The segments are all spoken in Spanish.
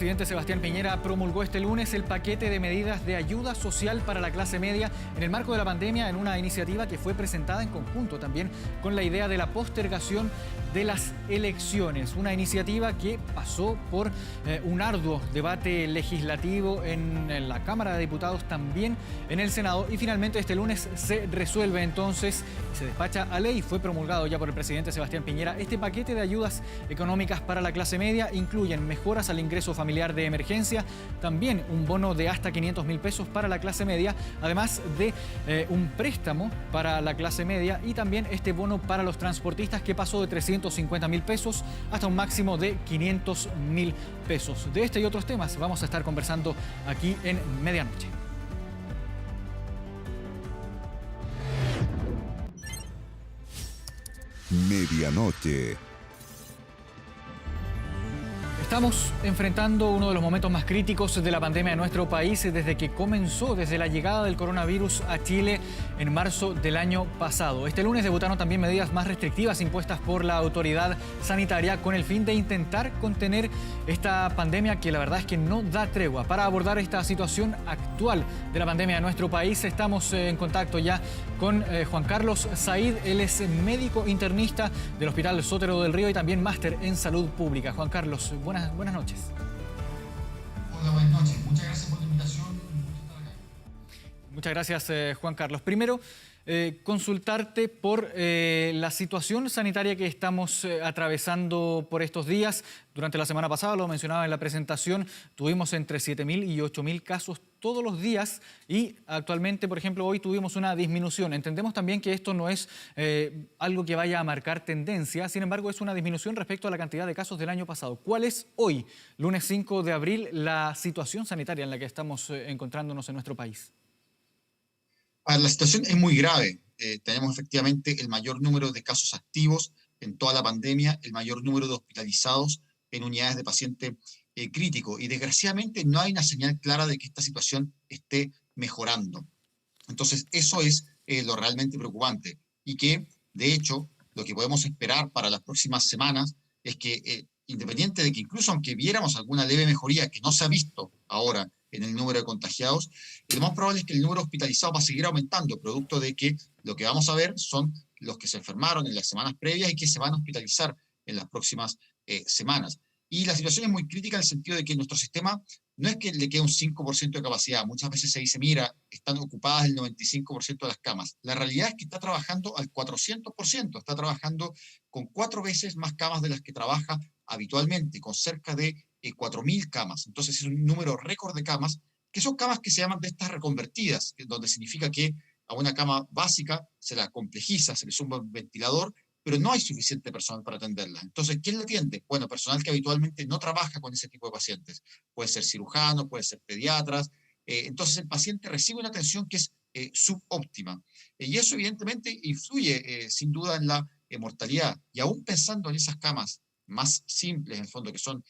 El presidente Sebastián Piñera promulgó este lunes el paquete de medidas de ayuda social para la clase media en el marco de la pandemia, en una iniciativa que fue presentada en conjunto también con la idea de la postergación de las elecciones. Una iniciativa que pasó por un arduo debate legislativo en la Cámara de Diputados, también en el Senado, y finalmente este lunes se resuelve entonces, se despacha a ley. Fue promulgado ya por el presidente Sebastián Piñera. Este paquete de ayudas económicas para la clase media incluyen mejoras al ingreso familiar de emergencia, también un bono de hasta 500.000 pesos para la clase media, además de un préstamo para la clase media, y también este bono para los transportistas, que pasó de 350.000 pesos hasta un máximo de 500.000 pesos. De este y otros temas vamos a estar conversando aquí en Medianoche. Medianoche. Estamos enfrentando uno de los momentos más críticos de la pandemia en nuestro país desde que comenzó, desde la llegada del coronavirus a Chile en marzo del año pasado. Este lunes debutaron también medidas más restrictivas impuestas por la autoridad sanitaria con el fin de intentar contener esta pandemia, que la verdad es que no da tregua. Para abordar esta situación actual de la pandemia en nuestro país, estamos en contacto ya con Juan Carlos Said. Él es médico internista del Hospital Sotero del Río y también máster en salud pública. Juan Carlos, buenas noches. Hola, buenas noches. Muchas gracias por la invitación. Muchas gracias, Juan Carlos. Primero, consultarte por la situación sanitaria que estamos atravesando por estos días. Durante la semana pasada, lo mencionaba en la presentación, tuvimos entre 7.000 y 8.000 casos todos los días, y actualmente, por ejemplo, hoy tuvimos una disminución. Entendemos también que esto no es algo que vaya a marcar tendencia, sin embargo es una disminución respecto a la cantidad de casos del año pasado. ¿Cuál es hoy, lunes 5 de abril, la situación sanitaria en la que estamos encontrándonos en nuestro país? La situación es muy grave. Tenemos efectivamente el mayor número de casos activos en toda la pandemia, el mayor número de hospitalizados en unidades de paciente crítico, y desgraciadamente no hay una señal clara de que esta situación esté mejorando. Entonces, eso es lo realmente preocupante, y que, de hecho, lo que podemos esperar para las próximas semanas es que, independiente de que incluso aunque viéramos alguna leve mejoría que no se ha visto ahora en el número de contagiados, lo más probable es que el número hospitalizado va a seguir aumentando, producto de que lo que vamos a ver son los que se enfermaron en las semanas previas y que se van a hospitalizar en las próximas semanas. Y la situación es muy crítica en el sentido de que nuestro sistema no es que le quede un 5% de capacidad. Muchas veces se dice, mira, están ocupadas el 95% de las camas. La realidad es que está trabajando al 400%, está trabajando con 4 veces más camas de las que trabaja habitualmente, con cerca de 4.000 camas. Entonces es un número récord de camas, que son camas que se llaman de estas reconvertidas, donde significa que a una cama básica se la complejiza, se le suma un ventilador, pero no hay suficiente personal para atenderla. Entonces, ¿quién la atiende? Bueno, personal que habitualmente no trabaja con ese tipo de pacientes. Puede ser cirujanos, puede ser pediatras. Entonces, el paciente recibe una atención que es subóptima. Y eso, evidentemente, influye, sin duda, en la mortalidad. Y aún pensando en esas camas más simples, en el fondo, que son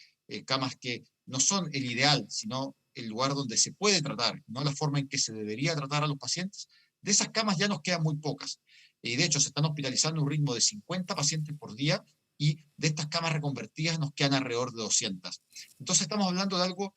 camas que no son el ideal, sino el lugar donde se puede tratar, no la forma en que se debería tratar a los pacientes, de esas camas ya nos quedan muy pocas. Y de hecho se están hospitalizando a un ritmo de 50 pacientes por día, y de estas camas reconvertidas nos quedan alrededor de 200. Entonces estamos hablando de algo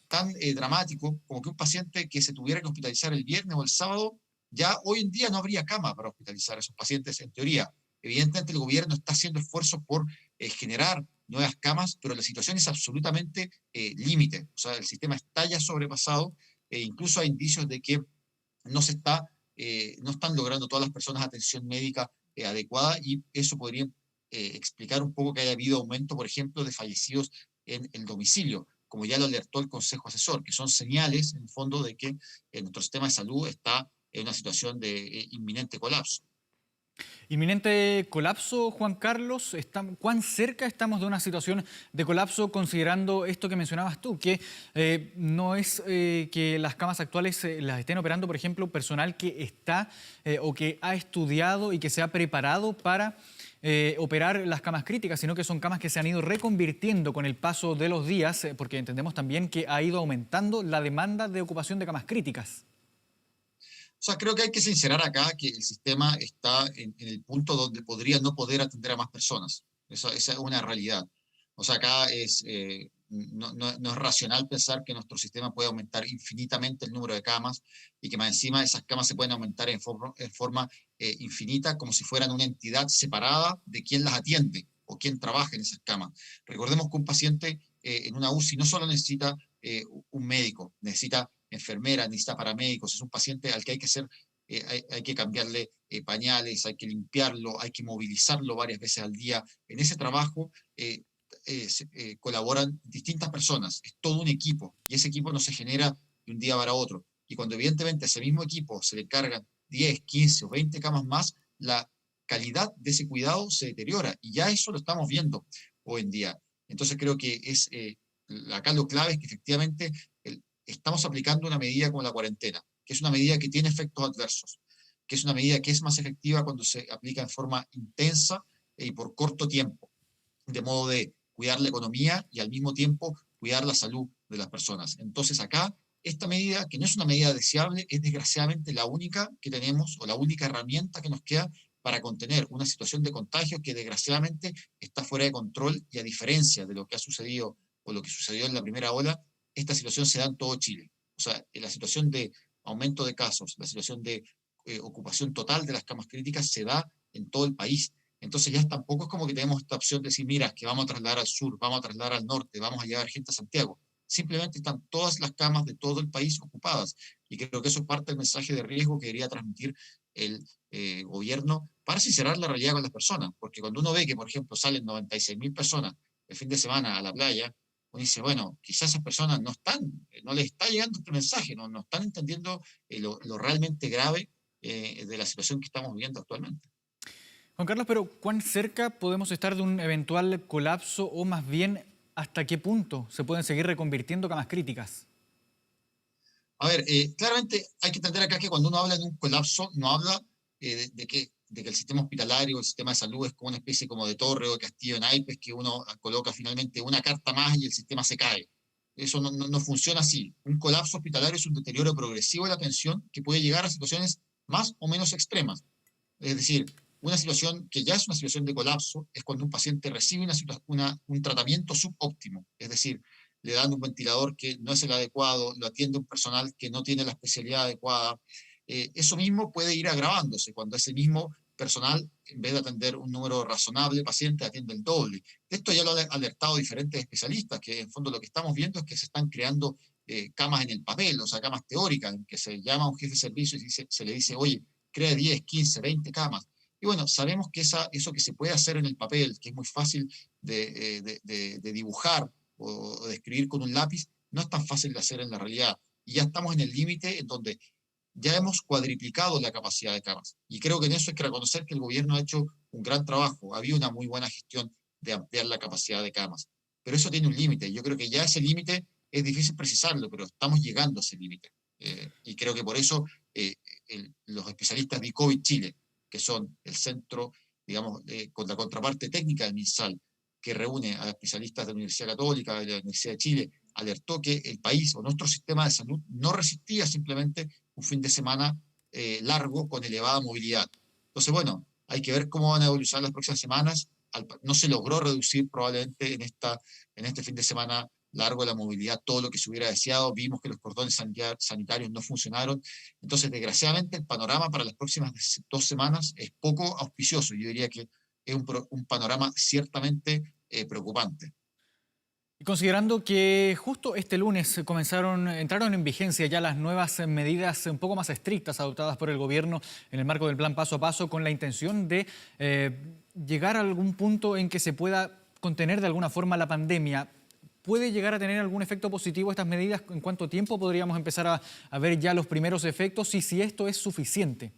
tan dramático como que un paciente que se tuviera que hospitalizar el viernes o el sábado, ya hoy en día no habría cama para hospitalizar a esos pacientes en teoría. Evidentemente el gobierno está haciendo esfuerzos por generar nuevas camas, pero la situación es absolutamente límite. O sea, el sistema está ya sobrepasado, e incluso hay indicios de que no se está no están logrando todas las personas atención médica adecuada, y eso podría explicar un poco que haya habido aumento, por ejemplo, de fallecidos en el domicilio, como ya lo alertó el Consejo Asesor, que son señales, en el fondo, de que nuestro sistema de salud está en una situación de inminente colapso. Inminente colapso, Juan Carlos. ¿Cuán cerca estamos de una situación de colapso, considerando esto que mencionabas tú, que no es que las camas actuales las estén operando, por ejemplo, personal que está o que ha estudiado y que se ha preparado para operar las camas críticas, sino que son camas que se han ido reconvirtiendo con el paso de los días, porque entendemos también que ha ido aumentando la demanda de ocupación de camas críticas? O sea, creo que hay que sincerar acá que el sistema está en el punto donde podría no poder atender a más personas. Esa es una realidad. O sea, acá es no es racional pensar que nuestro sistema puede aumentar infinitamente el número de camas y que más encima esas camas se pueden aumentar en forma infinita como si fueran una entidad separada de quien las atiende o quien trabaja en esas camas. Recordemos que un paciente en una UCI no solo necesita un médico, necesita enfermeras, necesita paramédicos, es un paciente al que hay que hacer hay que cambiarle pañales, hay que limpiarlo, hay que movilizarlo varias veces al día. En ese trabajo colaboran distintas personas, es todo un equipo, y ese equipo no se genera de un día para otro. Y cuando evidentemente a ese mismo equipo se le cargan 10, 15 o 20 camas más, la calidad de ese cuidado se deteriora, y ya eso lo estamos viendo hoy en día. Entonces creo que acá lo clave es que efectivamente estamos aplicando una medida como la cuarentena, que es una medida que tiene efectos adversos, que es una medida que es más efectiva cuando se aplica en forma intensa y por corto tiempo, de modo de cuidar la economía y al mismo tiempo cuidar la salud de las personas. Entonces acá, esta medida, que no es una medida deseable, es desgraciadamente la única que tenemos o la única herramienta que nos queda para contener una situación de contagio que desgraciadamente está fuera de control, y a diferencia de lo que ha sucedido o lo que sucedió en la primera ola, esta situación se da en todo Chile. O sea, en la situación de aumento de casos, la situación de ocupación total de las camas críticas se da en todo el país. Entonces ya tampoco es como que tenemos esta opción de decir, mira, que vamos a trasladar al sur, vamos a trasladar al norte, vamos a llevar gente a Santiago. Simplemente están todas las camas de todo el país ocupadas. Y creo que eso es parte del mensaje de riesgo que debería transmitir el gobierno para sincerar la realidad con las personas. Porque cuando uno ve que, por ejemplo, salen 96.000 personas el fin de semana a la playa, uno dice, bueno, quizás esas personas no les está llegando este mensaje, no están entendiendo lo realmente grave de la situación que estamos viviendo actualmente. Juan Carlos, pero ¿cuán cerca podemos estar de un eventual colapso o más bien hasta qué punto se pueden seguir reconvirtiendo camas críticas? A ver, claramente hay que entender acá que cuando uno habla de un colapso, no habla de que el sistema hospitalario, el sistema de salud es como una especie como de torre o de castillo en naipes que uno coloca finalmente una carta más y el sistema se cae. Eso no funciona así. Un colapso hospitalario es un deterioro progresivo de la atención que puede llegar a situaciones más o menos extremas. Es decir, una situación que ya es una situación de colapso es cuando un paciente recibe un tratamiento subóptimo, es decir, le dan un ventilador que no es el adecuado, lo atiende un personal que no tiene la especialidad adecuada. Eso mismo puede ir agravándose cuando ese mismo personal, en vez de atender un número razonable de pacientes, atiende el doble. Esto ya lo han alertado diferentes especialistas, que en fondo lo que estamos viendo es que se están creando camas en el papel, o sea, camas teóricas, en que se llama a un jefe de servicio y se le dice, oye, crea 10, 15, 20 camas. Y bueno, sabemos que eso que se puede hacer en el papel, que es muy fácil de dibujar o de escribir con un lápiz, no es tan fácil de hacer en la realidad. Y ya estamos en el límite en donde ya hemos cuadriplicado la capacidad de camas. Y creo que en eso hay que reconocer que el gobierno ha hecho un gran trabajo. Había una muy buena gestión de ampliar la capacidad de camas. Pero eso tiene un límite. Yo creo que ya ese límite es difícil precisarlo, pero estamos llegando a ese límite. Y creo que por eso los especialistas de COVID Chile, que son el centro, digamos, con la contraparte técnica del MinSal, que reúne a especialistas de la Universidad Católica, de la Universidad de Chile, alertó que el país o nuestro sistema de salud no resistía simplemente un fin de semana largo con elevada movilidad. Entonces, bueno, hay que ver cómo van a evolucionar las próximas semanas. No se logró reducir probablemente en este fin de semana largo de la movilidad todo lo que se hubiera deseado. Vimos que los cordones sanitarios no funcionaron. Entonces, desgraciadamente, el panorama para las próximas 2 semanas es poco auspicioso. Yo diría que es un panorama ciertamente preocupante. Y considerando que justo este lunes entraron en vigencia ya las nuevas medidas un poco más estrictas adoptadas por el gobierno en el marco del plan paso a paso, con la intención de llegar a algún punto en que se pueda contener de alguna forma la pandemia, ¿puede llegar a tener algún efecto positivo estas medidas? ¿En cuánto tiempo podríamos empezar a ver ya los primeros efectos y si esto es suficiente?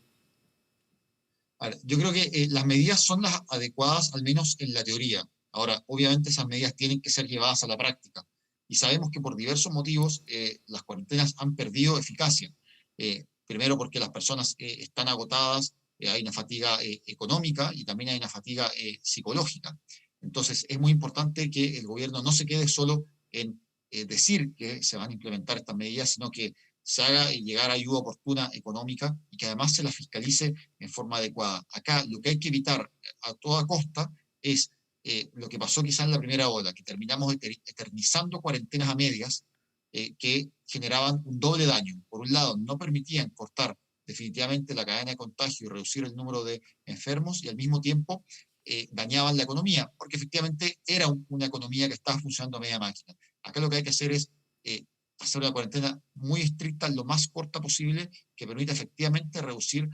Ahora, yo creo que las medidas son las adecuadas, al menos en la teoría. Ahora, obviamente esas medidas tienen que ser llevadas a la práctica. Y sabemos que por diversos motivos las cuarentenas han perdido eficacia. Primero porque las personas están agotadas, hay una fatiga económica y también hay una fatiga psicológica. Entonces, es muy importante que el gobierno no se quede solo en decir que se van a implementar estas medidas, sino que se haga llegar ayuda oportuna económica y que además se la fiscalice en forma adecuada. Acá lo que hay que evitar a toda costa es lo que pasó quizás en la primera ola, que terminamos eternizando cuarentenas a medias que generaban un doble daño. Por un lado, no permitían cortar definitivamente la cadena de contagio y reducir el número de enfermos, y al mismo tiempo dañaban la economía, porque efectivamente era una economía que estaba funcionando a media máquina. Acá lo que hay que hacer es hacer una cuarentena muy estricta, lo más corta posible, que permita efectivamente reducir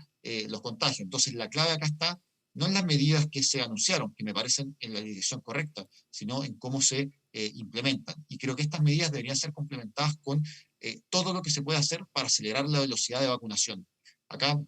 los contagios. Entonces, la clave acá está no en las medidas que se anunciaron, que me parecen en la dirección correcta, sino en cómo se implementan. Y creo que estas medidas deberían ser complementadas con todo lo que se puede hacer para acelerar la velocidad de vacunación. Acá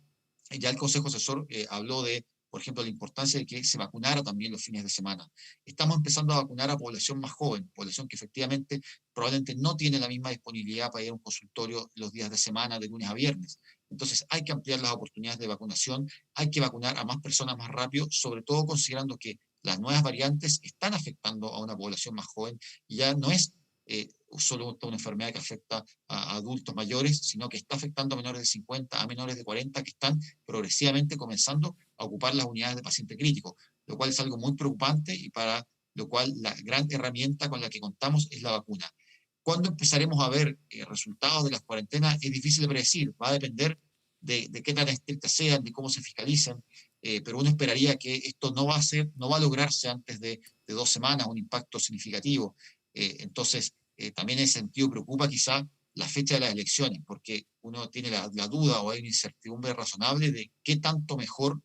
ya el Consejo Asesor habló de, por ejemplo, la importancia de que se vacunara también los fines de semana. Estamos empezando a vacunar a población más joven, población que efectivamente probablemente no tiene la misma disponibilidad para ir a un consultorio los días de semana, de lunes a viernes. Entonces hay que ampliar las oportunidades de vacunación, hay que vacunar a más personas más rápido, sobre todo considerando que las nuevas variantes están afectando a una población más joven y ya no es solo una enfermedad que afecta a adultos mayores, sino que está afectando a menores de 50, a menores de 40, que están progresivamente comenzando a ocupar las unidades de paciente crítico, lo cual es algo muy preocupante y para lo cual la gran herramienta con la que contamos es la vacuna. ¿Cuándo empezaremos a ver resultados de las cuarentenas? Es difícil de predecir, va a depender de qué tan estrictas sean, de cómo se fiscalicen, pero uno esperaría que esto no va a lograrse antes de 2 semanas, un impacto significativo. Entonces, también en ese sentido preocupa quizá la fecha de las elecciones, porque uno tiene la duda o hay una incertidumbre razonable de qué tanto mejor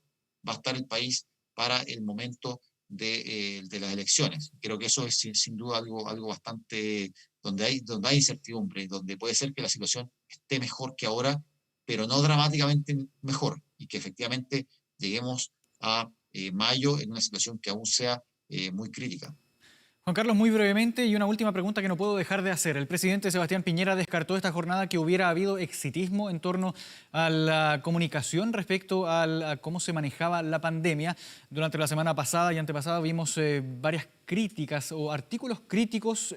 va a estar el país para el momento de las elecciones. Creo que eso es sin duda algo bastante donde hay incertidumbre, donde puede ser que la situación esté mejor que ahora, pero no dramáticamente mejor, y que efectivamente lleguemos a mayo en una situación que aún sea muy crítica. Juan Carlos, muy brevemente y una última pregunta que no puedo dejar de hacer. El presidente Sebastián Piñera descartó esta jornada que hubiera habido exitismo en torno a la comunicación respecto a cómo se manejaba la pandemia. Durante la semana pasada y antepasada vimos varias críticas o artículos críticos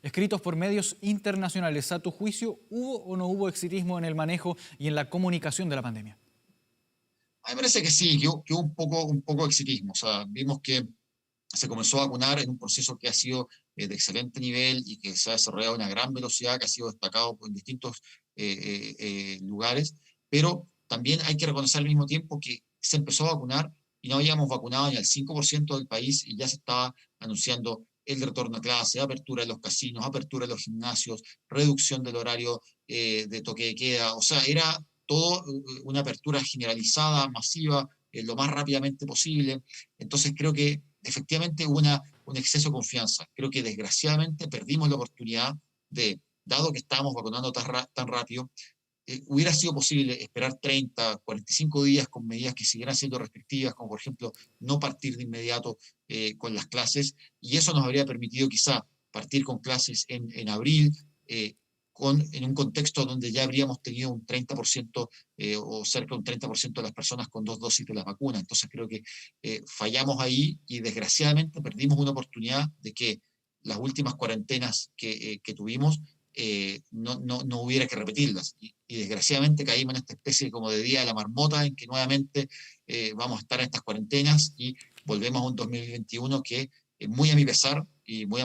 escritos por medios internacionales. A tu juicio, ¿hubo o no hubo exitismo en el manejo y en la comunicación de la pandemia? A mí me parece que sí, que hubo un poco de exitismo. O sea, vimos que se comenzó a vacunar en un proceso que ha sido de excelente nivel y que se ha desarrollado a una gran velocidad, que ha sido destacado en distintos lugares, pero también hay que reconocer al mismo tiempo que se empezó a vacunar y no habíamos vacunado ni al 5% del país y ya se estaba anunciando el retorno a clase, apertura de los casinos, apertura de los gimnasios, reducción del horario de toque de queda. O sea, era todo una apertura generalizada, masiva, lo más rápidamente posible. Entonces creo que efectivamente hubo un exceso de confianza. Creo que desgraciadamente perdimos la oportunidad de, dado que estábamos vacunando tan rápido, hubiera sido posible esperar 30, 45 días con medidas que siguieran siendo restrictivas, como por ejemplo no partir de inmediato con las clases, y eso nos habría permitido quizá partir con clases en abril, en un contexto donde ya habríamos tenido un 30% o cerca de un 30% de las personas con 2 dosis de las vacunas. Entonces creo que fallamos ahí y desgraciadamente perdimos una oportunidad de que las últimas cuarentenas que tuvimos no hubiera que repetirlas. Y desgraciadamente caímos en esta especie como de día de la marmota en que nuevamente vamos a estar en estas cuarentenas y volvemos a un 2021 que, muy a mi pesar y muy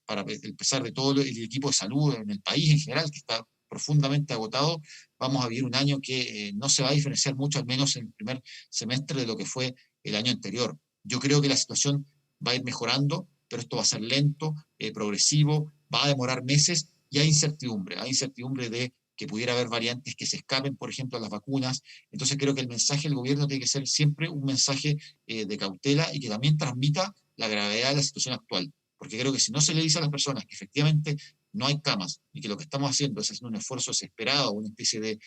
para el pesar de todo el equipo de salud en el país en general, que está profundamente agotado, vamos a vivir un año que no se va a diferenciar mucho, al menos en el primer semestre, de lo que fue el año anterior. Yo creo que la situación va a ir mejorando, pero esto va a ser lento, progresivo, va a demorar meses y hay incertidumbre de que pudiera haber variantes que se escapen, por ejemplo, a las vacunas. Entonces creo que el mensaje del gobierno tiene que ser siempre un mensaje de cautela y que también transmita la gravedad de la situación actual. Porque creo que si no se le dice a las personas que efectivamente no hay camas y que lo que estamos haciendo es hacer un esfuerzo desesperado, una especie de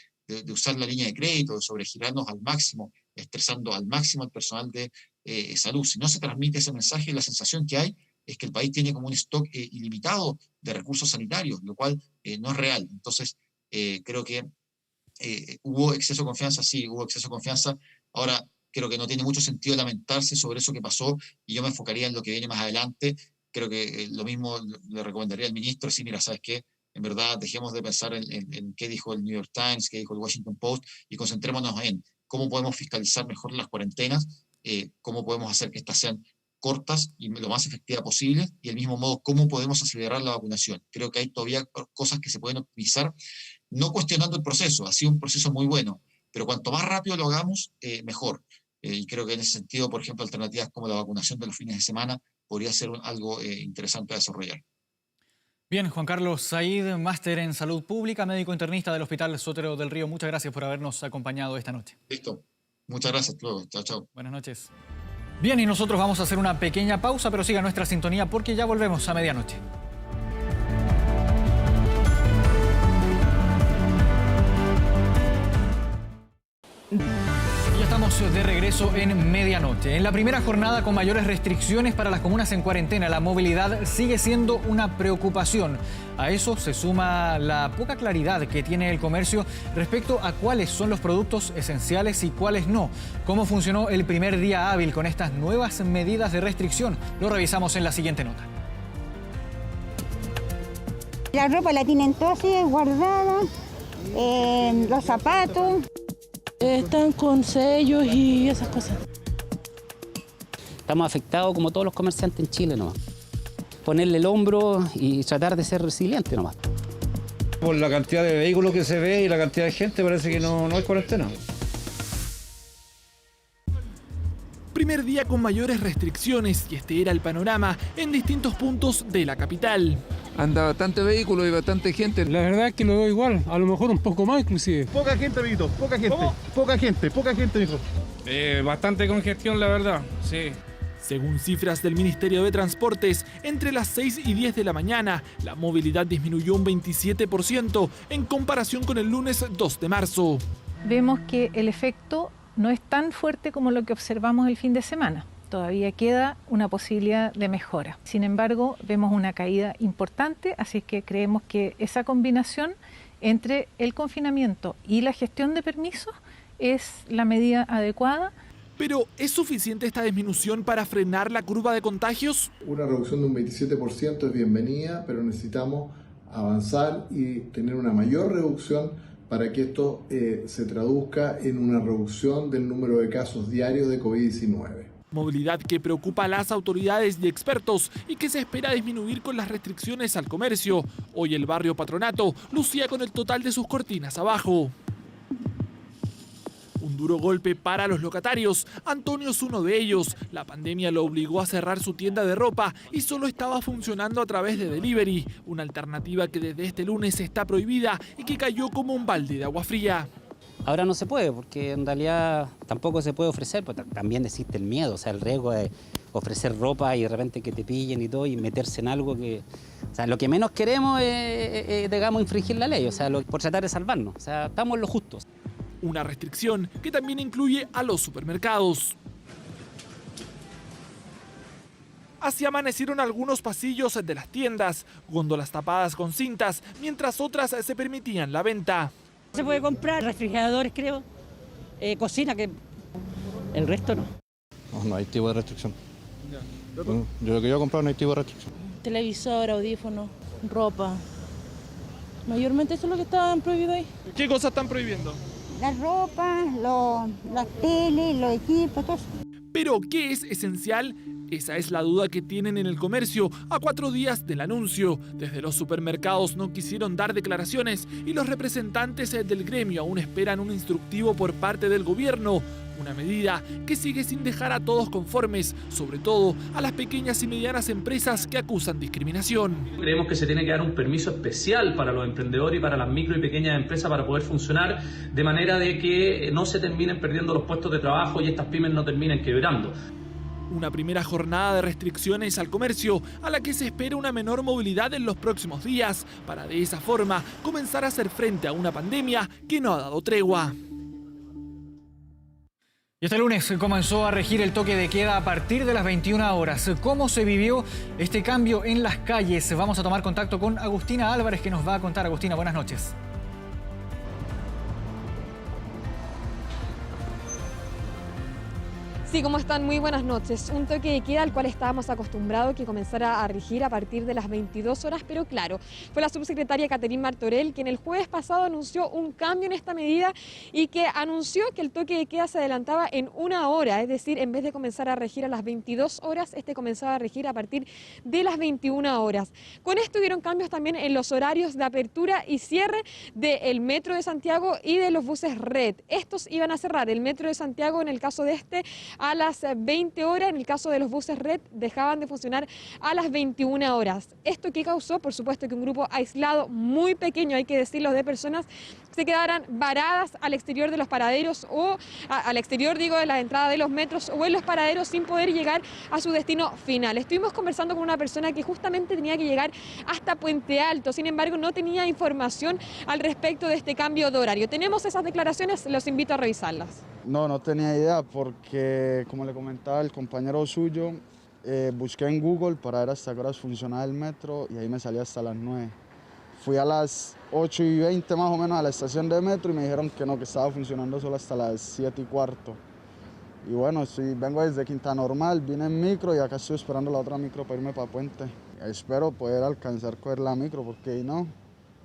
usar la línea de crédito, de sobregirarnos al máximo, estresando al máximo al personal de salud, si no se transmite ese mensaje, la sensación que hay es que el país tiene como un stock ilimitado de recursos sanitarios, lo cual no es real. Entonces, creo que hubo exceso de confianza, sí, hubo exceso de confianza. Ahora, creo que no tiene mucho sentido lamentarse sobre eso que pasó y yo me enfocaría en lo que viene más adelante. Creo que lo mismo le recomendaría al ministro, sí, mira, ¿sabes qué? En verdad, dejemos de pensar en qué dijo el New York Times, qué dijo el Washington Post y concentrémonos en cómo podemos fiscalizar mejor las cuarentenas, cómo podemos hacer que estas sean cortas y lo más efectivas posible, y del mismo modo cómo podemos acelerar la vacunación. Creo que hay todavía cosas que se pueden optimizar, no cuestionando el proceso, ha sido un proceso muy bueno, pero cuanto más rápido lo hagamos, mejor. Y creo que en ese sentido, por ejemplo, alternativas como la vacunación de los fines de semana podría ser algo interesante a desarrollar. Bien, Juan Carlos Said, máster en salud pública, médico internista del Hospital Sotero del Río. Muchas gracias por habernos acompañado esta noche. Listo. Muchas gracias. Luego. Chao, chao. Buenas noches. Bien, y nosotros vamos a hacer una pequeña pausa, pero siga nuestra sintonía porque ya volvemos a medianoche. Ya estamos de regreso en medianoche. En la primera jornada con mayores restricciones para las comunas en cuarentena, la movilidad sigue siendo una preocupación. A eso se suma la poca claridad que tiene el comercio respecto a cuáles son los productos esenciales y cuáles no. ¿Cómo funcionó el primer día hábil con estas nuevas medidas de restricción? Lo revisamos en la siguiente nota. La ropa la tienen toda así guardada, los zapatos. Están con sellos y esas cosas. Estamos afectados como todos los comerciantes en Chile nomás. Ponerle el hombro y tratar de ser resiliente nomás. Por la cantidad de vehículos que se ve y la cantidad de gente parece que no hay cuarentena. Primer día con mayores restricciones y este era el panorama en distintos puntos de la capital. Anda bastante vehículo y bastante gente. La verdad es que lo veo igual, a lo mejor un poco más inclusive. Poca gente, amiguito, poca gente. ¿Cómo? Poca gente, mijo. Bastante congestión, la verdad, sí. Según cifras del Ministerio de Transportes, entre las 6 y 10 de la mañana, la movilidad disminuyó un 27% en comparación con el lunes 2 de marzo. Vemos que el efecto no es tan fuerte como lo que observamos el fin de semana. Todavía queda una posibilidad de mejora. Sin embargo, vemos una caída importante, así que creemos que esa combinación entre el confinamiento y la gestión de permisos es la medida adecuada. Pero, ¿es suficiente esta disminución para frenar la curva de contagios? Una reducción de un 27% es bienvenida, pero necesitamos avanzar y tener una mayor reducción para que esto se traduzca en una reducción del número de casos diarios de COVID-19. Movilidad que preocupa a las autoridades y expertos y que se espera disminuir con las restricciones al comercio. Hoy el barrio Patronato lucía con el total de sus cortinas abajo. Un duro golpe para los locatarios. Antonio es uno de ellos. La pandemia lo obligó a cerrar su tienda de ropa y solo estaba funcionando a través de delivery, una alternativa que desde este lunes está prohibida y que cayó como un balde de agua fría. Ahora no se puede, porque en realidad tampoco se puede ofrecer, pero también existe el miedo, o sea, el riesgo de ofrecer ropa y de repente que te pillen y todo y meterse en algo que... O sea, lo que menos queremos es digamos, infringir la ley, o sea, por tratar de salvarnos, o sea, estamos en lo justo. Una restricción que también incluye a los supermercados. Así amanecieron algunos pasillos de las tiendas, góndolas tapadas con cintas, mientras otras se permitían la venta. Se puede comprar refrigeradores, creo, cocina, que el resto no. No hay tipo de restricción. Yo lo que yo he comprado no hay tipo de restricción. Televisor, audífono, ropa. Mayormente eso es lo que estaban prohibido ahí. ¿Qué cosas están prohibiendo? La ropa, las teles, los equipos, todo eso. Pero, ¿qué es esencial? Esa es la duda que tienen en el comercio a 4 días del anuncio. Desde los supermercados no quisieron dar declaraciones y los representantes del gremio aún esperan un instructivo por parte del gobierno. Una medida que sigue sin dejar a todos conformes, sobre todo a las pequeñas y medianas empresas que acusan discriminación. Creemos que se tiene que dar un permiso especial para los emprendedores y para las micro y pequeñas empresas para poder funcionar de manera de que no se terminen perdiendo los puestos de trabajo y estas pymes no terminen quebrando. Una primera jornada de restricciones al comercio a la que se espera una menor movilidad en los próximos días para de esa forma comenzar a hacer frente a una pandemia que no ha dado tregua. Y este lunes comenzó a regir el toque de queda a partir de las 21 horas. ¿Cómo se vivió este cambio en las calles? Vamos a tomar contacto con Agustina Álvarez, que nos va a contar. Agustina, buenas noches. Sí, ¿cómo están? Muy buenas noches. Un toque de queda al cual estábamos acostumbrados que comenzara a regir a partir de las 22 horas, pero claro, fue la subsecretaria Catherine Martorell quien el jueves pasado anunció un cambio en esta medida y que anunció que el toque de queda se adelantaba en 1 hora, es decir, en vez de comenzar a regir a las 22 horas, este comenzaba a regir a partir de las 21 horas. Con esto hubieron cambios también en los horarios de apertura y cierre del Metro de Santiago y de los buses Red. Estos iban a cerrar el Metro de Santiago en el caso de este a las 20 horas, en el caso de los buses Red dejaban de funcionar a las 21 horas. Esto que causó, por supuesto, que un grupo aislado, muy pequeño, hay que decirlo, de personas se quedaran varadas al exterior de los paraderos o al exterior, digo, de la entrada de los metros o en los paraderos sin poder llegar a su destino final. Estuvimos conversando con una persona que justamente tenía que llegar hasta Puente Alto, sin embargo no tenía información al respecto de este cambio de horario. Tenemos esas declaraciones, los invito a revisarlas. No tenía idea porque, como le comentaba el compañero suyo, busqué en Google para ver hasta qué horas funcionaba el metro y ahí me salía hasta las 9. Fui a las 8:20 más o menos a la estación de metro y me dijeron que no, que estaba funcionando solo hasta las 7:15. Y bueno, vengo desde Quinta Normal, vine en micro y acá estoy esperando la otra micro para irme para Puente. Espero poder alcanzar a coger la micro porque ahí no,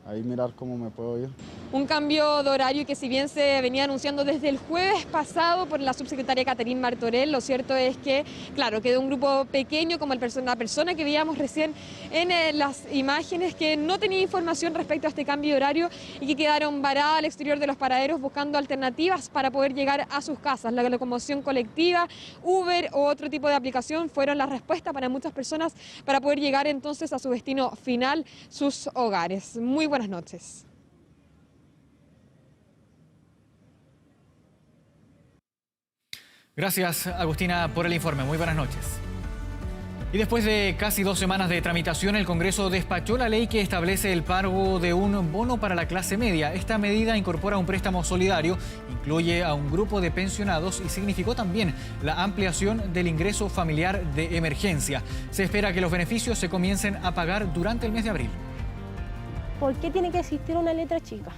ahí mirar cómo me puedo ir. Un cambio de horario que si bien se venía anunciando desde el jueves pasado por la subsecretaria Catherine Martorell, lo cierto es que, claro, quedó un grupo pequeño como la persona que veíamos recién en las imágenes que no tenía información respecto a este cambio de horario y que quedaron varadas al exterior de los paraderos buscando alternativas para poder llegar a sus casas. La locomoción colectiva, Uber o otro tipo de aplicación fueron la respuesta para muchas personas para poder llegar entonces a su destino final, sus hogares. Muy buenas noches. Gracias, Agustina, por el informe. Muy buenas noches. Y después de casi 2 semanas de tramitación, el Congreso despachó la ley que establece el pago de un bono para la clase media. Esta medida incorpora un préstamo solidario, incluye a un grupo de pensionados y significó también la ampliación del ingreso familiar de emergencia. Se espera que los beneficios se comiencen a pagar durante el mes de abril. ¿Por qué tiene que existir una letra chica?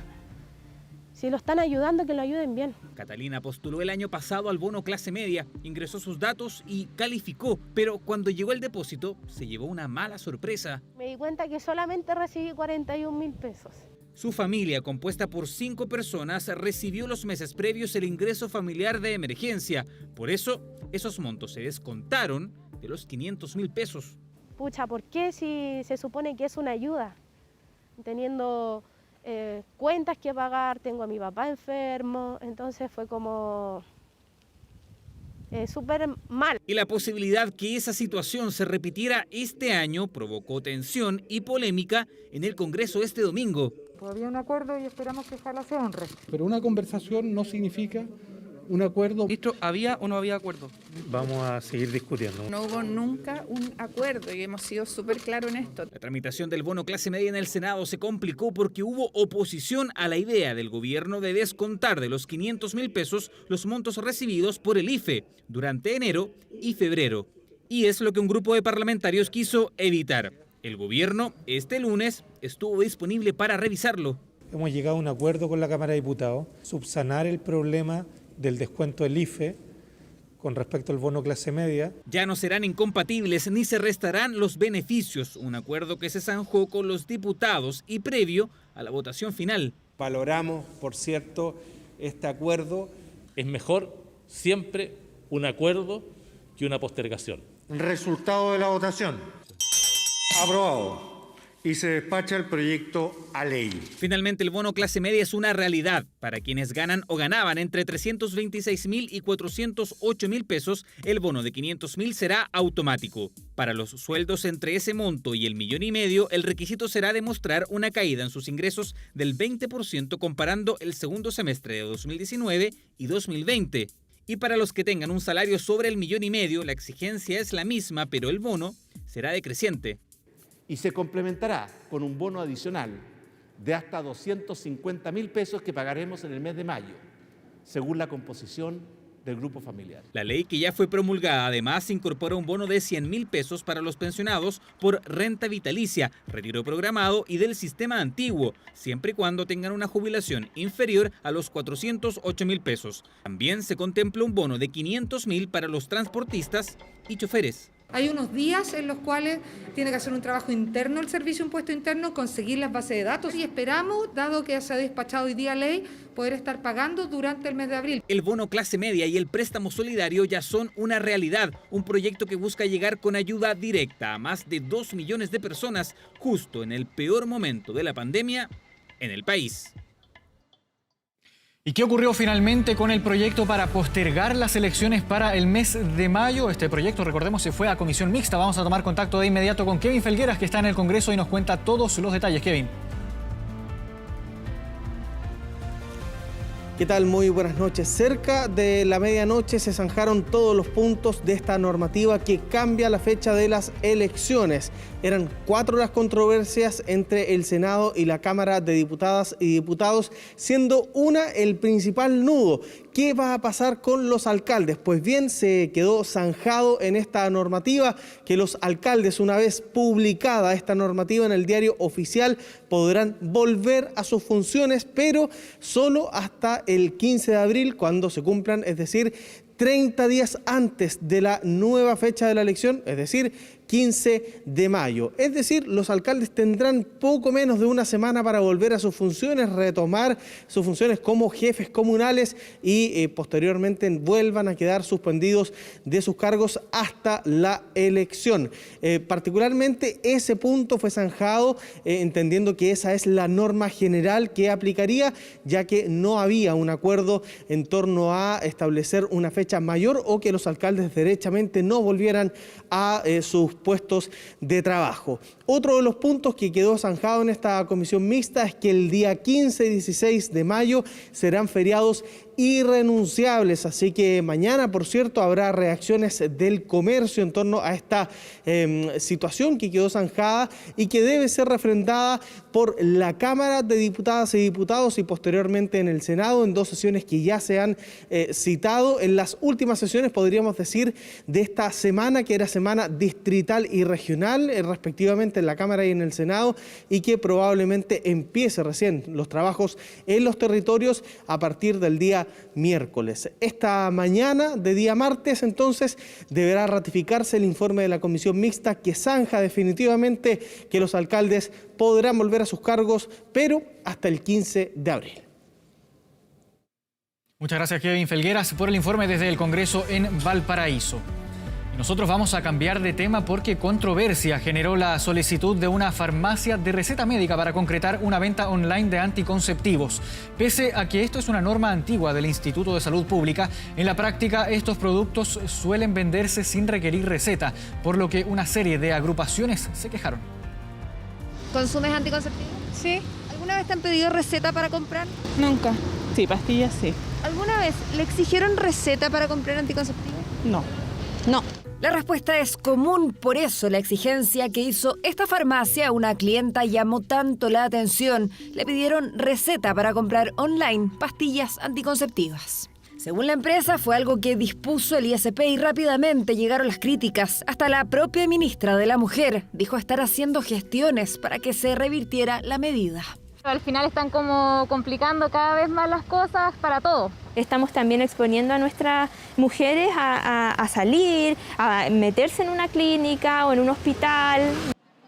Si lo están ayudando, que lo ayuden bien. Catalina postuló el año pasado al bono clase media, ingresó sus datos y calificó, pero cuando llegó el depósito se llevó una mala sorpresa. Me di cuenta que solamente recibí 41.000 pesos. Su familia, compuesta por 5 personas, recibió los meses previos el ingreso familiar de emergencia. Por eso, esos montos se descontaron de los 500.000 pesos. Pucha, ¿por qué si se supone que es una ayuda? Teniendo cuentas que pagar, tengo a mi papá enfermo, entonces fue como súper mal. Y la posibilidad que esa situación se repitiera este año provocó tensión y polémica en el Congreso este domingo. Había un acuerdo y esperamos que ojalá se honre. Pero una conversación no significa un acuerdo. ¿Ministro, había o no había acuerdo? Vamos a seguir discutiendo. No hubo nunca un acuerdo y hemos sido súper claros en esto. La tramitación del bono clase media en el Senado se complicó porque hubo oposición a la idea del gobierno de descontar de los 500.000 pesos los montos recibidos por el IFE durante enero y febrero. Y es lo que un grupo de parlamentarios quiso evitar. El gobierno este lunes estuvo disponible para revisarlo. Hemos llegado a un acuerdo con la Cámara de Diputados, subsanar el problema del descuento del IFE con respecto al bono clase media. Ya no serán incompatibles ni se restarán los beneficios, un acuerdo que se zanjó con los diputados y previo a la votación final. Valoramos, por cierto, este acuerdo. Es mejor siempre un acuerdo que una postergación. Resultado de la votación. Aprobado. Y se despacha el proyecto a ley. Finalmente, el bono clase media es una realidad. Para quienes ganan o ganaban entre 326.000 y 408.000 pesos, el bono de 500.000 será automático. Para los sueldos entre ese monto y el 1,5 millones, el requisito será demostrar una caída en sus ingresos del 20% comparando el segundo semestre de 2019 y 2020. Y para los que tengan un salario sobre el 1,5 millones, la exigencia es la misma, pero el bono será decreciente. Y se complementará con un bono adicional de hasta 250.000 pesos que pagaremos en el mes de mayo, según la composición del grupo familiar. La ley que ya fue promulgada además incorpora un bono de 100.000 pesos para los pensionados por renta vitalicia, retiro programado y del sistema antiguo, siempre y cuando tengan una jubilación inferior a los 408.000 pesos. También se contempla un bono de 500.000 para los transportistas y choferes. Hay unos días en los cuales tiene que hacer un trabajo interno el Servicio de Impuesto Interno, conseguir las bases de datos y esperamos, dado que se ha despachado hoy día ley, poder estar pagando durante el mes de abril. El bono clase media y el préstamo solidario ya son una realidad, un proyecto que busca llegar con ayuda directa a más de 2 millones de personas justo en el peor momento de la pandemia en el país. ¿Y qué ocurrió finalmente con el proyecto para postergar las elecciones para el mes de mayo? Este proyecto, recordemos, se fue a comisión mixta. Vamos a tomar contacto de inmediato con Kevin Felgueras, que está en el Congreso y nos cuenta todos los detalles. Kevin. ¿Qué tal? Muy buenas noches. Cerca de la medianoche se zanjaron todos los puntos de esta normativa que cambia la fecha de las elecciones. Eran 4 las controversias entre el Senado y la Cámara de Diputadas y Diputados, siendo una el principal nudo. ¿Qué va a pasar con los alcaldes? Pues bien, se quedó zanjado en esta normativa que los alcaldes, una vez publicada esta normativa en el diario oficial, podrán volver a sus funciones, pero solo hasta el 15 de abril, cuando se cumplan, es decir, 30 días antes de la nueva fecha de la elección, es decir, 15 de mayo. Es decir, los alcaldes tendrán poco menos de una semana para volver a sus funciones, retomar sus funciones como jefes comunales y posteriormente vuelvan a quedar suspendidos de sus cargos hasta la elección. Particularmente ese punto fue zanjado, entendiendo que esa es la norma general que aplicaría, ya que no había un acuerdo en torno a establecer una fecha mayor o que los alcaldes derechamente no volvieran a sus puestos de trabajo. Otro de los puntos que quedó zanjado en esta comisión mixta es que el día 15 y 16 de mayo serán feriados irrenunciables, así que mañana, por cierto, habrá reacciones del comercio en torno a esta situación que quedó zanjada y que debe ser refrendada por la Cámara de Diputadas y Diputados y posteriormente en el Senado en 2 sesiones que ya se han citado en las últimas sesiones, podríamos decir, de esta semana, que era semana distrital y regional, respectivamente en la Cámara y en el Senado, y que probablemente empiece recién los trabajos en los territorios a partir del día miércoles. Esta mañana de día martes, entonces, deberá ratificarse el informe de la comisión mixta que zanja definitivamente que los alcaldes podrán volver a sus cargos, pero hasta el 15 de abril. Muchas gracias, Kevin Felgueras, por el informe desde el Congreso en Valparaíso. Nosotros vamos a cambiar de tema porque controversia generó la solicitud de una farmacia de receta médica para concretar una venta online de anticonceptivos. Pese a que esto es una norma antigua del Instituto de Salud Pública, en la práctica estos productos suelen venderse sin requerir receta, por lo que una serie de agrupaciones se quejaron. ¿Consumes anticonceptivos? Sí. ¿Alguna vez te han pedido receta para comprar? Nunca. Sí, pastillas sí. ¿Alguna vez le exigieron receta para comprar anticonceptivos? No. No. La respuesta es común, por eso la exigencia que hizo esta farmacia a una clienta llamó tanto la atención. Le pidieron receta para comprar online pastillas anticonceptivas. Según la empresa, fue algo que dispuso el ISP y rápidamente llegaron las críticas. Hasta la propia ministra de la Mujer dijo estar haciendo gestiones para que se revirtiera la medida. Al final están como complicando cada vez más las cosas para todos. Estamos también exponiendo a nuestras mujeres a salir, a meterse en una clínica o en un hospital.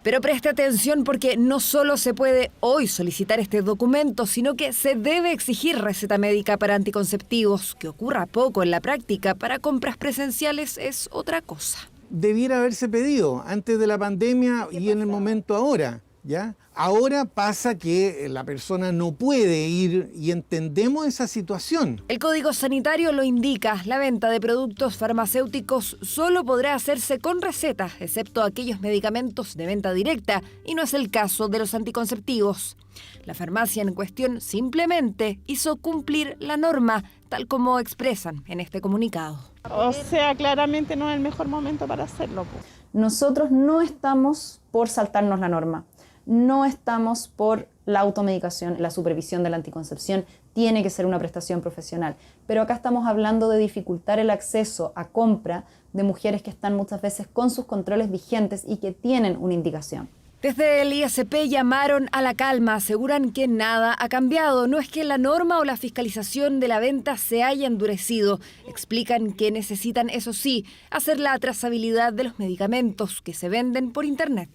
Pero preste atención porque no solo se puede hoy solicitar este documento, sino que se debe exigir receta médica para anticonceptivos. Que ocurra poco en la práctica para compras presenciales es otra cosa. Debiera haberse pedido antes de la pandemia y en el momento ahora, ¿ya? Ahora pasa que la persona no puede ir y entendemos esa situación. El Código Sanitario lo indica. La venta de productos farmacéuticos solo podrá hacerse con receta, excepto aquellos medicamentos de venta directa, y no es el caso de los anticonceptivos. La farmacia en cuestión simplemente hizo cumplir la norma, tal como expresan en este comunicado. O sea, claramente no es el mejor momento para hacerlo. Nosotros no estamos por saltarnos la norma. No estamos por la automedicación, la supervisión de la anticoncepción tiene que ser una prestación profesional. Pero acá estamos hablando de dificultar el acceso a compra de mujeres que están muchas veces con sus controles vigentes y que tienen una indicación. Desde el ISP llamaron a la calma, aseguran que nada ha cambiado. No es que la norma o la fiscalización de la venta se haya endurecido. Explican que necesitan, eso sí, hacer la trazabilidad de los medicamentos que se venden por Internet.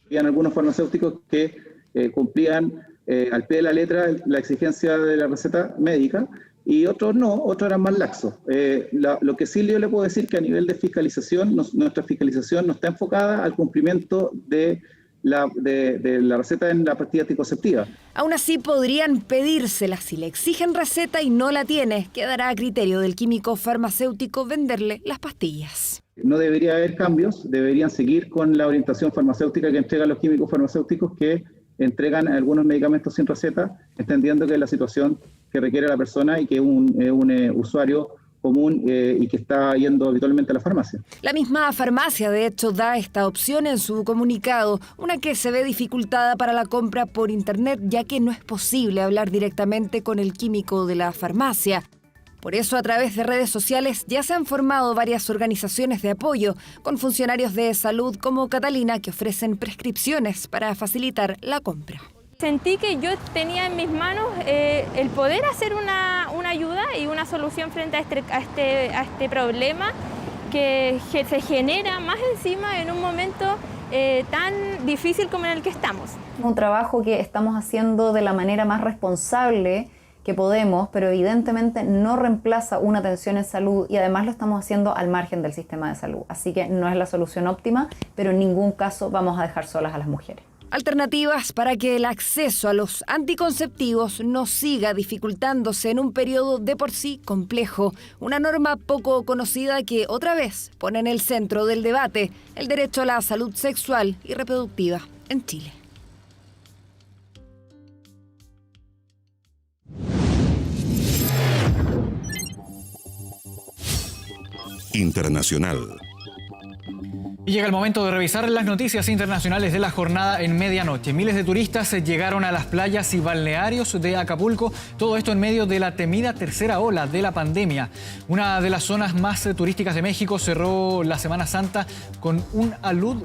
Habían algunos farmacéuticos que cumplían al pie de la letra la exigencia de la receta médica y otros no, otros eran más laxos. Lo que sí yo le puedo decir que a nivel de fiscalización, nuestra fiscalización no está enfocada al cumplimiento de la receta en la pastilla anticonceptiva. Aún así podrían pedírsela si le exigen receta y no la tiene. Quedará a criterio del químico farmacéutico venderle las pastillas. No debería haber cambios, deberían seguir con la orientación farmacéutica que entregan los químicos farmacéuticos que entregan algunos medicamentos sin receta, entendiendo que es la situación que requiere la persona y que es un usuario común y que está yendo habitualmente a la farmacia. La misma farmacia, de hecho, da esta opción en su comunicado, una que se ve dificultada para la compra por Internet, ya que no es posible hablar directamente con el químico de la farmacia. Por eso, a través de redes sociales ya se han formado varias organizaciones de apoyo con funcionarios de salud como Catalina que ofrecen prescripciones para facilitar la compra. Sentí que yo tenía en mis manos el poder hacer una ayuda y una solución frente a este problema que se genera más encima en un momento tan difícil como en el que estamos. Un trabajo que estamos haciendo de la manera más responsable que podemos, pero evidentemente no reemplaza una atención en salud y además lo estamos haciendo al margen del sistema de salud. Así que no es la solución óptima, pero en ningún caso vamos a dejar solas a las mujeres. Alternativas para que el acceso a los anticonceptivos no siga dificultándose en un periodo de por sí complejo. Una norma poco conocida que otra vez pone en el centro del debate el derecho a la salud sexual y reproductiva en Chile. Internacional. Y llega el momento de revisar las noticias internacionales de la jornada en medianoche. Miles de turistas llegaron a las playas y balnearios de Acapulco, todo esto en medio de la temida tercera ola de la pandemia. Una de las zonas más turísticas de México cerró la Semana Santa con un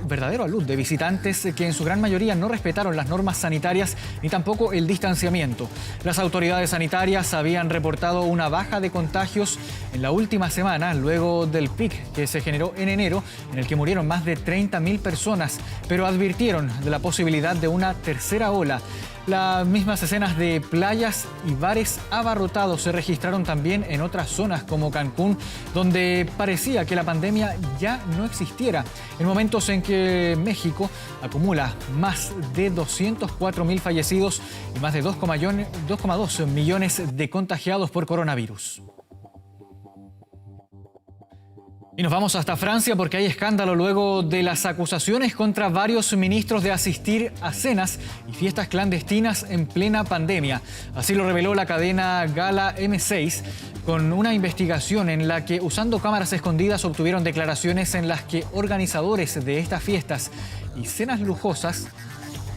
verdadero alud de visitantes que en su gran mayoría no respetaron las normas sanitarias ni tampoco el distanciamiento. Las autoridades sanitarias habían reportado una baja de contagios en la última semana, luego del pic que se generó en enero, en el que murieron más de 30.000 personas, pero advirtieron de la posibilidad de una tercera ola. Las mismas escenas de playas y bares abarrotados se registraron también en otras zonas como Cancún, donde parecía que la pandemia ya no existiera, en momentos en que México acumula más de 204.000 fallecidos y más de 2,2 millones de contagiados por coronavirus. Y nos vamos hasta Francia porque hay escándalo luego de las acusaciones contra varios ministros de asistir a cenas y fiestas clandestinas en plena pandemia. Así lo reveló la cadena Gala M6 con una investigación en la que, usando cámaras escondidas, obtuvieron declaraciones en las que organizadores de estas fiestas y cenas lujosas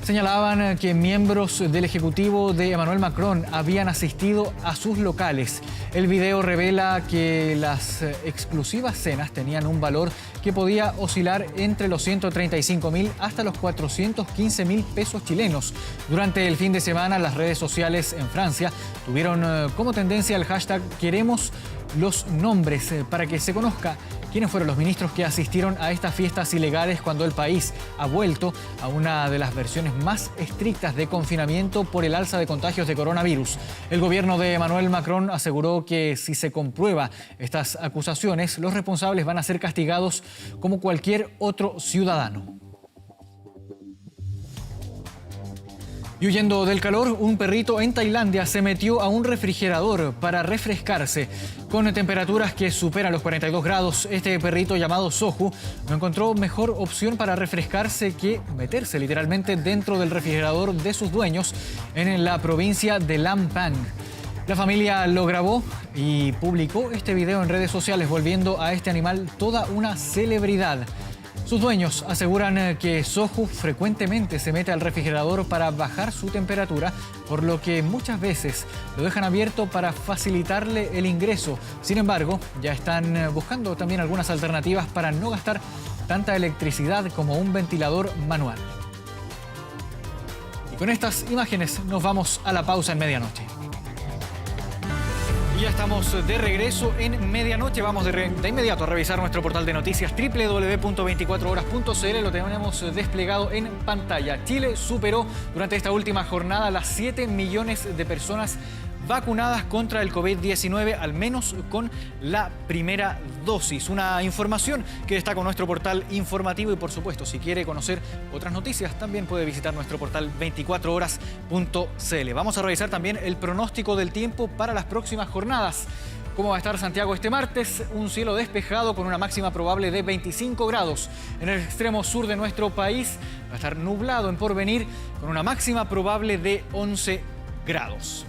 señalaban que miembros del ejecutivo de Emmanuel Macron habían asistido a sus locales. El video revela que las exclusivas cenas tenían un valor que podía oscilar entre los 135.000 hasta los 415.000 pesos chilenos. Durante el fin de semana, las redes sociales en Francia tuvieron como tendencia el hashtag Queremos los nombres para que se conozca quiénes fueron los ministros que asistieron a estas fiestas ilegales cuando el país ha vuelto a una de las versiones más estrictas de confinamiento por el alza de contagios de coronavirus. El gobierno de Emmanuel Macron aseguró que si se comprueba estas acusaciones, los responsables van a ser castigados como cualquier otro ciudadano. Y huyendo del calor, un perrito en Tailandia se metió a un refrigerador para refrescarse. Con temperaturas que superan los 42 grados, este perrito llamado Sohu no encontró mejor opción para refrescarse que meterse literalmente dentro del refrigerador de sus dueños en la provincia de Lampang. La familia lo grabó y publicó este video en redes sociales, volviendo a este animal toda una celebridad. Sus dueños aseguran que Soju frecuentemente se mete al refrigerador para bajar su temperatura, por lo que muchas veces lo dejan abierto para facilitarle el ingreso. Sin embargo, ya están buscando también algunas alternativas para no gastar tanta electricidad como un ventilador manual. Y con estas imágenes nos vamos a la pausa en medianoche. Y ya estamos de regreso en medianoche. Vamos de inmediato a revisar nuestro portal de noticias www.24horas.cl. Lo tenemos desplegado en pantalla. Chile superó durante esta última jornada las 7 millones de personas vacunadas contra el COVID-19, al menos con la primera dosis. Una información que está con nuestro portal informativo y, por supuesto, si quiere conocer otras noticias, también puede visitar nuestro portal 24horas.cl. Vamos a revisar también el pronóstico del tiempo para las próximas jornadas. ¿Cómo va a estar Santiago este martes? Un cielo despejado con una máxima probable de 25 grados. En el extremo sur de nuestro país va a estar nublado en Porvenir con una máxima probable de 11 grados.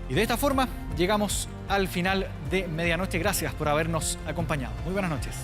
Y de esta forma llegamos al final de medianoche. Gracias por habernos acompañado. Muy buenas noches.